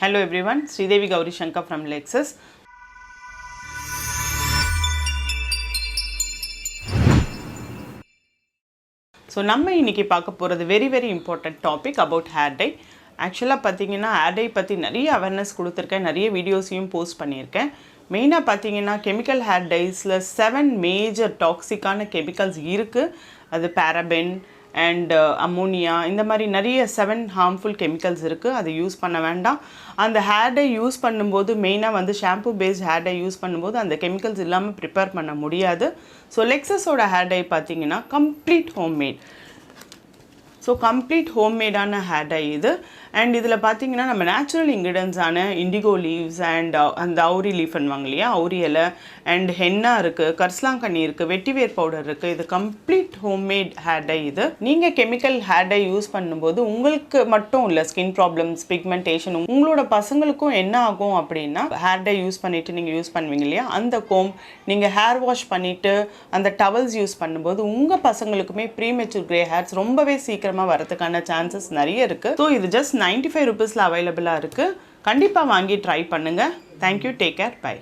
Hello everyone, Sridevi Gauri Shankar from Lexus. So நம்ம இன்னைக்கு பார்க்க போறது very important topic about hair dye. Actually பாத்தீங்கன்னா hair dye பத்தி நிறைய awareness கொடுத்திருக்கேன், நிறைய வீடியோஸையும் போஸ்ட் பண்ணியிருக்கேன். மெயினா பாத்தீங்கன்னா chemical hair dyesல 7 major toxic-ஆன chemicals இருக்கு. அது paraben and ammonia இந்த மாதிரி நிறைய 7 harmful chemicals இருக்கு. அது யூஸ் பண்ண வேண்டாம். அந்த hair dye யூஸ் பண்ணும்போது மெயினா வந்து shampoo based hair dye use பண்ணும்போது அந்த chemicals இல்லாம prepare பண்ண முடியாது. So Lexus ஓட hair dye பாத்தீங்கன்னா complete homemade. So complete homemade ஆன hair dye இது. And இதில் பார்த்தீங்கன்னா நம்ம நேச்சுரல் இன்க்ரீடியன்ட்ஸ் ஆன இண்டிகோ லீவ்ஸ் அண்ட் அந்த அவுரி லீஃப் பண்ணுவாங்க இல்லையா, அவுரி இலை அண்ட் ஹென்னா இருக்குது, கரிசலாங்கண்ணி இருக்குது, வெட்டிவேர் பவுடர் இருக்குது. இது கம்ப்ளீட் ஹோம்மேட் ஹேர் டை. இது நீங்கள் கெமிக்கல் ஹேர் டை யூஸ் பண்ணும்போது உங்களுக்கு மட்டும் இல்லை ஸ்கின் ப்ராப்ளம்ஸ், பிக்மெண்டேஷன், உங்களோட பசங்களுக்கும் என்ன ஆகும் அப்படின்னா, ஹேர் டை யூஸ் பண்ணிவிட்டு நீங்கள் யூஸ் பண்ணுவீங்க இல்லையா, அந்த கோம் நீங்கள் ஹேர் வாஷ் பண்ணிவிட்டு அந்த டவல்ஸ் யூஸ் பண்ணும்போது உங்கள் பசங்களுக்குமே ப்ரீமெச்சூர் கிரே ஹேர்ஸ் ரொம்பவே சீக்கிரமாக வரதுக்கான சான்சஸ் நிறைய இருக்குது. ஸோ இது ஜஸ்ட் 95 rupeesல அவைலபிளாக இருக்குது. கண்டிப்பாக வாங்கி ட்ரை பண்ணுங்கள். Thank you, take care, by.